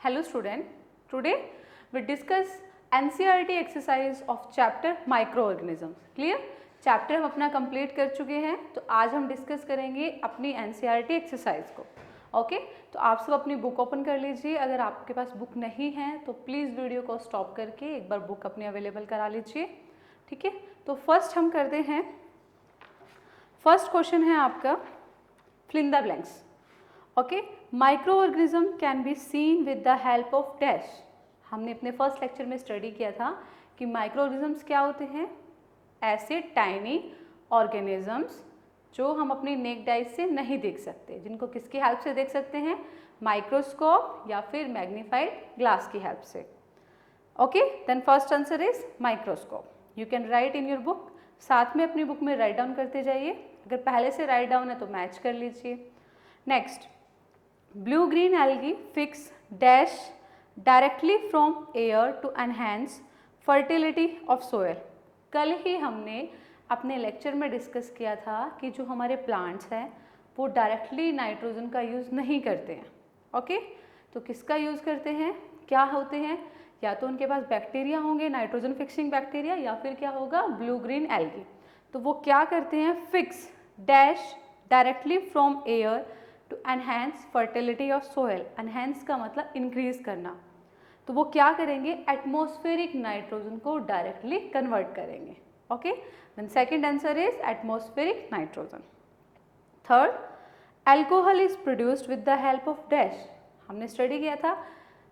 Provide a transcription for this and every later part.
Hello student, today we discuss NCERT exercise of chapter microorganisms. Clear? Chapter हम अपना complete कर चुके हैं, तो आज हम डिस्कस करेंगे अपनी NCERT एक्सरसाइज को. ओके तो आप सब अपनी बुक ओपन कर लीजिए. अगर आपके पास बुक नहीं है तो प्लीज़ वीडियो को स्टॉप करके एक बार बुक अपनी अवेलेबल करा लीजिए. ठीक है, तो फर्स्ट हम करते हैं. फर्स्ट क्वेश्चन है आपका fill in the blanks. Okay, microorganism can be seen with the help of dash. हमने अपने फर्स्ट लेक्चर में स्टडी किया था कि माइक्रोऑर्गेनिजम्स क्या होते हैं. ऐसे टाइनी ऑर्गेनिजम्स जो हम अपनी नेक्ड आइज से नहीं देख सकते, जिनको किसकी हेल्प से देख सकते हैं, माइक्रोस्कोप या फिर मैग्नीफाइड ग्लास की हेल्प से. Okay, then first answer is microscope. You can write in your book. साथ में अपनी बुक में राइट डाउन करते जाइए. अगर पहले से राइट डाउन है तो मैच कर लीजिए. Next, blue green algae fix dash directly from air to enhance fertility of soil. कल ही हमने अपने लेक्चर में डिस्कस किया था कि जो हमारे प्लांट्स हैं वो डायरेक्टली नाइट्रोजन का यूज़ नहीं करते हैं. ओके, तो किसका यूज़ करते हैं, क्या होते हैं, या तो उनके पास बैक्टीरिया होंगे, नाइट्रोजन फिक्सिंग बैक्टीरिया, या फिर क्या होगा, ब्लू ग्रीन एल्गी. तो वो क्या करते हैं, fix dash directly from air to enhance fertility of soil. Enhance का मतलब इंक्रीज करना. तो वो क्या करेंगे, एटमॉस्फेरिक नाइट्रोजन को डायरेक्टली कन्वर्ट करेंगे. Okay, then second answer is atmospheric nitrogen. Third, alcohol is produced with the help of dash. हमने स्टडी किया था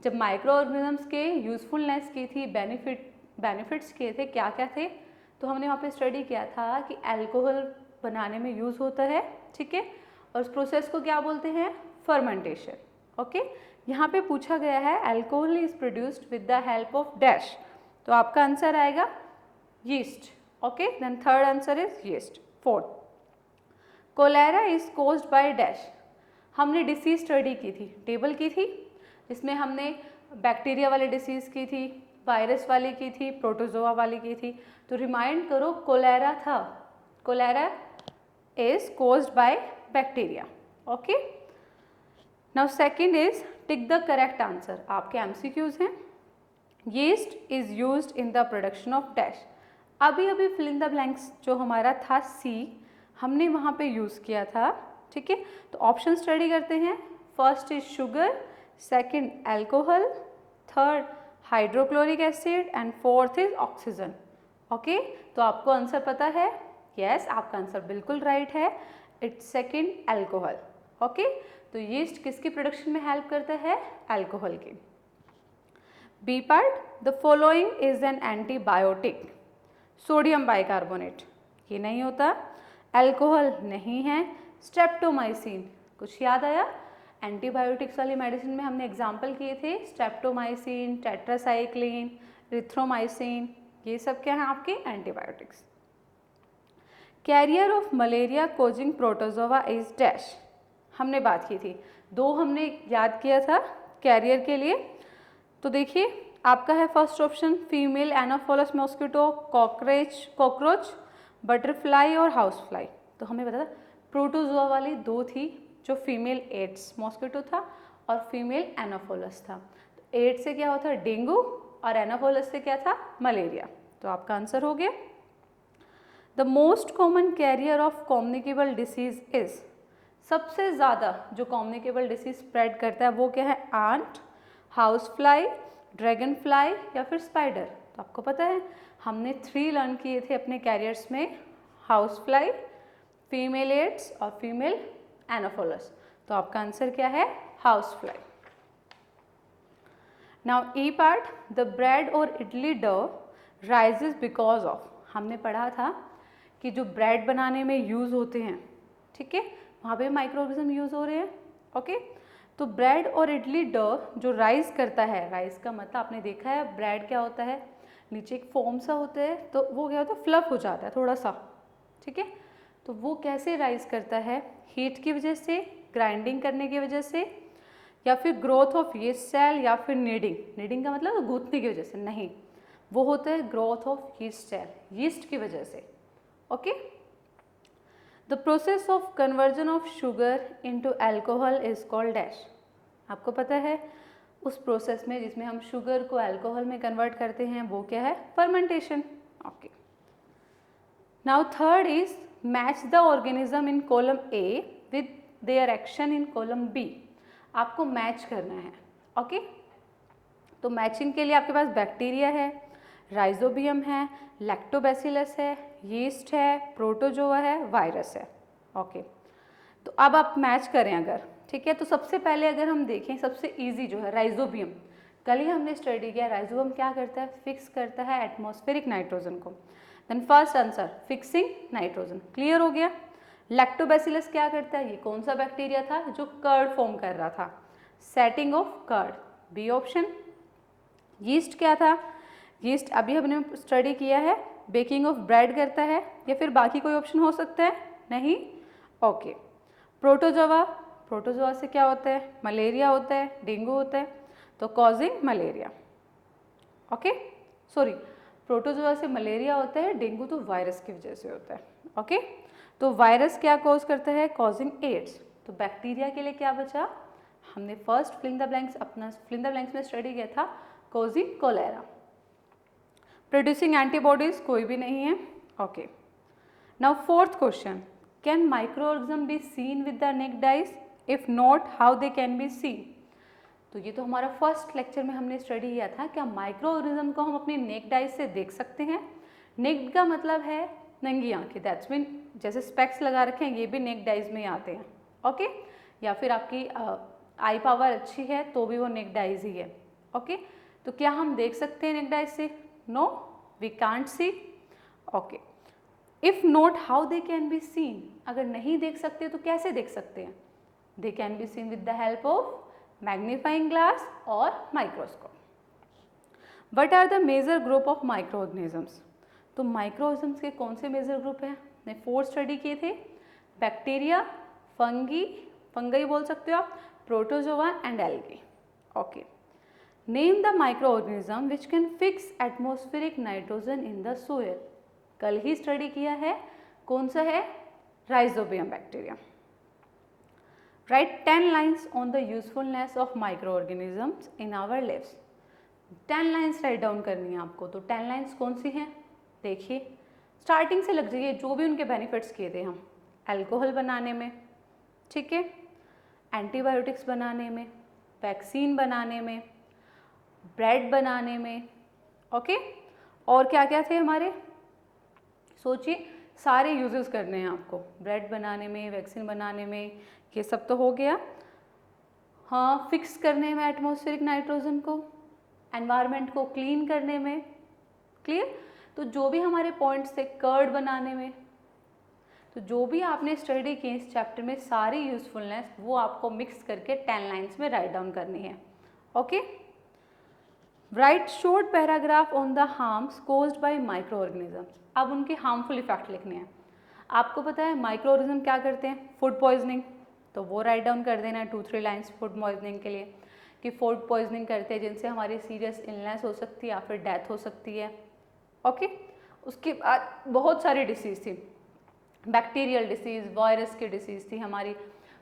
जब माइक्रो ऑर्गेनिजम्स के यूजफुलनेस की थी, बेनिफिट्स किए थे, क्या क्या थे, तो हमने वहाँ पे स्टडी किया था कि अल्कोहल बनाने में यूज़ होता है. ठीक है, और उस प्रोसेस को क्या बोलते हैं, फर्मेंटेशन. ओके, यहाँ पे पूछा गया है alcohol is produced with the help of dash, तो आपका आंसर आएगा yeast. Okay, then third answer is yeast. Fourth, cholera is caused by dash. हमने डिसीज स्टडी की थी, टेबल की थी, जिसमें हमने बैक्टीरिया वाली डिसीज़ की थी, वायरस वाली की थी, प्रोटोजोआ वाली की थी. तो रिमाइंड करो, कोलेरा था. Cholera is caused by bacteria. Okay, now second is tick the correct answer. आपके एमसीक्यूज हैं. Yeast is used in the production of dash. अभी फिल इन द ब्लैंक्स जो हमारा था सी, हमने वहाँ पे यूज़ किया था. ठीक है, तो ऑप्शन स्टडी करते हैं. First is sugar, second alcohol, third hydrochloric acid and fourth is oxygen. Okay, तो आपको आंसर पता है. यस, आपका आंसर बिल्कुल राइट है. It's second alcohol. ओके, तो यीस्ट किसकी प्रोडक्शन में हेल्प करता है, अल्कोहल की. B part, the following is an antibiotic. Sodium bicarbonate, ये नहीं होता. अल्कोहल नहीं है. स्ट्रेप्टोमाइसिन, कुछ याद आया, एंटीबायोटिक्स वाली मेडिसिन में हमने एग्जाम्पल किए थे, स्ट्रेप्टोमाइसिन, टेट्रासाइक्लिन, रिथ्रोमाइसिन, ये सब क्या हैं आपके antibiotics. Carrier of malaria causing protozoa is dash. हमने बात की थी, दो हमने याद किया था कैरियर के लिए. तो देखिए आपका है first option female Anopheles mosquito, cockroach, butterfly और हाउस फ्लाई. तो हमें पता था प्रोटोजोआ वाली दो थी, जो फीमेल एड्स मॉस्किटो था और फीमेल एनोफोलस था. तो एड्स से क्या होता है, डेंगू, और एनोफोलस से क्या था, मलेरिया. तो आपका आंसर हो गया. The most common carrier of communicable disease is. सबसे ज़्यादा जो कम्युनिकेबल डिसीज स्प्रेड करता है वो क्या है, ant, house fly, dragon fly या फिर स्पाइडर. तो आपको पता है हमने 3 लर्न किए थे अपने कैरियर्स में, हाउस फ्लाई, फीमेल एड्स और फीमेल एनोफोलस. तो आपका आंसर क्या है, house fly. Now E part, the bread और idli dough rises because of. हमने पढ़ा था कि जो ब्रेड बनाने में यूज़ होते हैं, ठीक है, वहाँ पे माइक्रोऑर्गेनिज्म यूज़ हो रहे हैं. ओके, तो ब्रेड और इडली डो जो राइज करता है, राइज का मतलब आपने देखा है ब्रेड क्या होता है, नीचे एक फोम सा होता है, तो वो क्या होता है, फ्लफ हो जाता है थोड़ा सा. ठीक है, तो वो कैसे राइज करता है, हीट की वजह से, ग्राइंडिंग करने की वजह से, या फिर ग्रोथ ऑफ यीस्ट सेल, या फिर नीडिंग. नीडिंग का मतलब गूंथने की वजह से नहीं, वो होता है growth of yeast cell, yeast की वजह से. Okay, the process of conversion of sugar into alcohol is called dash. आपको पता है उस प्रोसेस में जिसमें हम शुगर को अल्कोहल में कन्वर्ट करते हैं वो क्या है, fermentation. Okay, now third is match the organism in column A with their action in column B. आपको मैच करना है। ओके, तो मैचिंग के लिए आपके पास बैक्टीरिया है, राइजोबियम है, लैक्टोबैसिलस है, यीस्ट है, प्रोटोजोआ है, वायरस है। ओके, तो अब आप मैच करें अगर, ठीक है। तो सबसे पहले अगर हम देखें सबसे इजी जो है राइजोबियम, कल ही हमने स्टडी किया राइजोबियम क्या करता है, फिक्स करता है एटमॉस्फेरिक नाइट्रोजन को। Then first answer fixing nitrogen, clear हो गया। लैक्टोबैसिलस क्या करता है, ये कौन सा बैक्टीरिया था जो कर्ड फॉर्म कर रहा था, setting of curd, B option. Yeast क्या था, यीस्ट अभी हमने स्टडी किया है, बेकिंग ऑफ ब्रेड करता है, या फिर बाकी कोई ऑप्शन हो सकता है, नहीं। ओके, प्रोटोजोआ, प्रोटोजोआ से क्या होता है, मलेरिया होता है, डेंगू होता है, तो causing malaria. Okay, sorry, protozoa से मलेरिया होता है, डेंगू तो वायरस की वजह से होता है। ओके, तो वायरस क्या कॉज करता है, कॉजिंग एड्स। तो बैक्टीरिया के लिए क्या बचा, हमने first fill in the blanks अपना फिल इन द ब्लैंक्स में स्टडी किया था, कॉजिंग कोलेरा। प्रोड्यूसिंग एंटीबॉडीज कोई भी नहीं है। Okay, now fourth question, can micro organism B seen with the necked eyes, if not how they can be scene. तो ये तो हमारा फर्स्ट लेक्चर में हमने स्टडी किया था, क्या माइक्रो ऑर्गेनिज्म को हम अपनी नेक्ड आइज से देख सकते हैं। नेक्ड का मतलब है नंगी आंखें, दैट्स मीन जैसे स्पेक्स लगा रखे हैं ये भी नेक्ड आइज में ही आते हैं। ओके, या फिर आपकी आई पावर अच्छी है तो भी वो नेक्ड आइज ही है। ओके, तो क्या हम देख सकते हैं नेक्ड आइज से, no we can't see. Okay, if not how they can be seen, अगर नहीं देख सकते तो कैसे देख सकते हैं, they can be seen with the help of magnifying glass और microscope. What are the major group of micro organisms. तो माइक्रो ऑर्गेनिजम्स के कौन से मेजर ग्रुप हैं, ने 4 स्टडी किए थे, बैक्टीरिया, फंगी, फंगई बोल सकते हो आप, protozoa and algae. Okay, name the micro organism which can fix atmospheric nitrogen in the soil. कल ही स्टडी किया है, कौन सा है, rhizobium bacteria. Write 10 lines on the usefulness of micro organisms in our lives. 10 lines write down करनी है आपको। तो 10 लाइन्स कौन सी हैं, देखिए स्टार्टिंग से लग जाइए, जो भी उनके बेनिफिट्स किए थे हम, अल्कोहल बनाने में, ठीक है, एंटीबायोटिक्स बनाने में, वैक्सीन बनाने में, ब्रेड बनाने में। ओके, और क्या क्या थे हमारे, सोचिए सारे यूजेस करने हैं आपको, ब्रेड बनाने में, वैक्सीन बनाने में, ये सब तो हो गया। हाँ, फिक्स करने में एटमॉस्फेरिक नाइट्रोजन को, एनवायरनमेंट को क्लीन करने में, क्लियर। तो जो भी हमारे पॉइंट्स थे, कर्ड बनाने में, तो जो भी आपने स्टडी की इस चैप्टर में सारी यूजफुलनेस वो आपको मिक्स करके 10 लाइन्स में राइट डाउन करनी है। Okay, right short paragraph on the harms caused by micro organisms. अब उनके हार्मफुल इफेक्ट लिखने हैं। आपको पता है माइक्रो ऑर्गेनिज्म क्या करते हैं, फूड पॉइजनिंग, तो वो राइट डाउन कर देना है 2-3 लाइन्स फूड पॉइजनिंग के लिए, कि फूड पॉइजनिंग करते हैं जिनसे हमारी सीरियस इलनेस हो सकती है या फिर डेथ हो सकती है। ओके, उसके बाद बहुत सारी डिसीज़ थी, बैक्टीरियल डिसीज़, वायरस की डिसीज़ थी हमारी,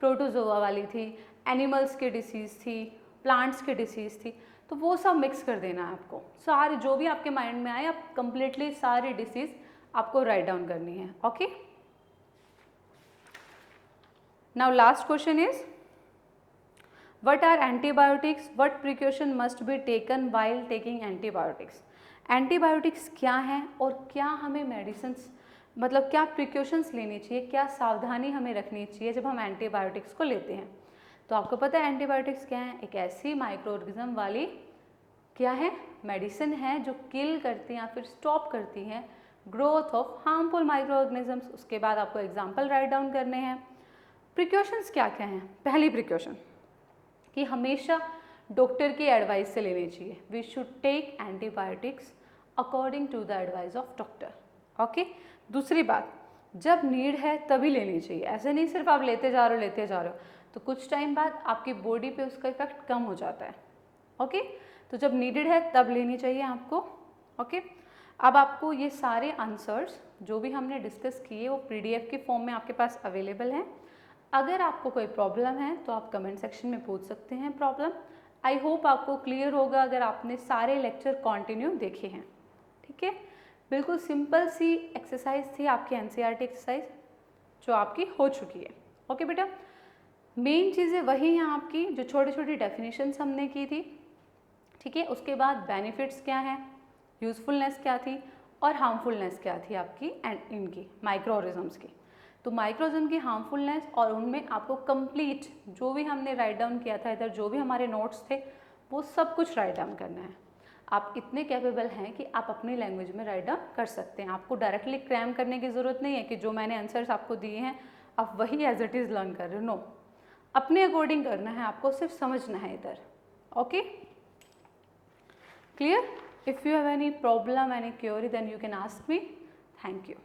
प्रोटोजोआ वाली थी, एनिमल्स की डिसीज़ थी, प्लांट्स की डिसीज़ थी। तो वो सब मिक्स कर देना है आपको, सारे जो भी आपके माइंड में आए आप कंप्लीटली सारी डिसीज़ आपको राइट डाउन करनी है। Okay, now last question is what are antibiotics, what precaution must be taken while taking antibiotics. Antibiotics क्या हैं और क्या हमें मेडिसिन्स मतलब क्या प्रिकॉशंस लेनी चाहिए, क्या सावधानी हमें रखनी चाहिए जब हम एंटीबायोटिक्स को लेते हैं। तो आपको पता है एंटीबायोटिक्स क्या है, एक ऐसी माइक्रो ऑर्गेनिज्म वाली क्या है, मेडिसिन है जो किल करती हैं या फिर स्टॉप करती हैं growth of harmful micro organisms. उसके बाद आपको एग्जाम्पल राइट डाउन करने हैं। प्रिकॉशंस क्या क्या हैं, पहली प्रिकॉशन कि हमेशा डॉक्टर की एडवाइस से लेनी चाहिए, we should take antibiotics according to the advice of doctor. Okay, दूसरी बात, जब नीड है तभी लेनी चाहिए, ऐसे नहीं सिर्फ आप लेते जा रहे हो तो कुछ टाइम बाद आपकी बॉडी पे उसका इफेक्ट कम हो जाता है। ओके, तो जब नीडेड है तब लेनी चाहिए आपको। ओके, अब आपको ये सारे आंसर्स जो भी हमने डिस्कस किए वो PDF के फॉर्म में आपके पास अवेलेबल हैं। अगर आपको कोई प्रॉब्लम है तो आप कमेंट सेक्शन में पूछ सकते हैं प्रॉब्लम, आई होप आपको क्लियर होगा अगर आपने सारे लेक्चर कंटिन्यू देखे हैं। ठीक है, बिल्कुल सिंपल सी एक्सरसाइज थी आपकी एनसीईआरटी एक्सरसाइज जो आपकी हो चुकी है। ओके बेटा, मेन चीज़ें वही हैं आपकी जो छोटी छोटी डेफिनेशंस हमने की थी। ठीक है, उसके बाद बेनिफिट्स क्या हैं, यूज़फुलनेस क्या थी और हार्मफुलनेस क्या थी आपकी एंड इनकी माइक्रो ऑर्गेनिजम्स की। तो माइक्रोऑर्गेनिज्म की हार्मफुलनेस और उनमें आपको कंप्लीट जो भी हमने राइट डाउन किया था, इधर जो भी हमारे नोट्स थे वो सब कुछ राइट डाउन करना है। आप इतने कैपेबल हैं कि आप अपनी लैंग्वेज में राइट डाउन कर सकते हैं। आपको डायरेक्टली क्रैम करने की ज़रूरत नहीं है कि जो मैंने आंसर्स आपको दिए हैं आप वही एज इट इज़ लर्न कर रहे हो। नो, अपने अकॉर्डिंग करना है, आपको सिर्फ समझना है इधर। Okay, clear? If you have any problem, any query, then you can ask me. Thank you.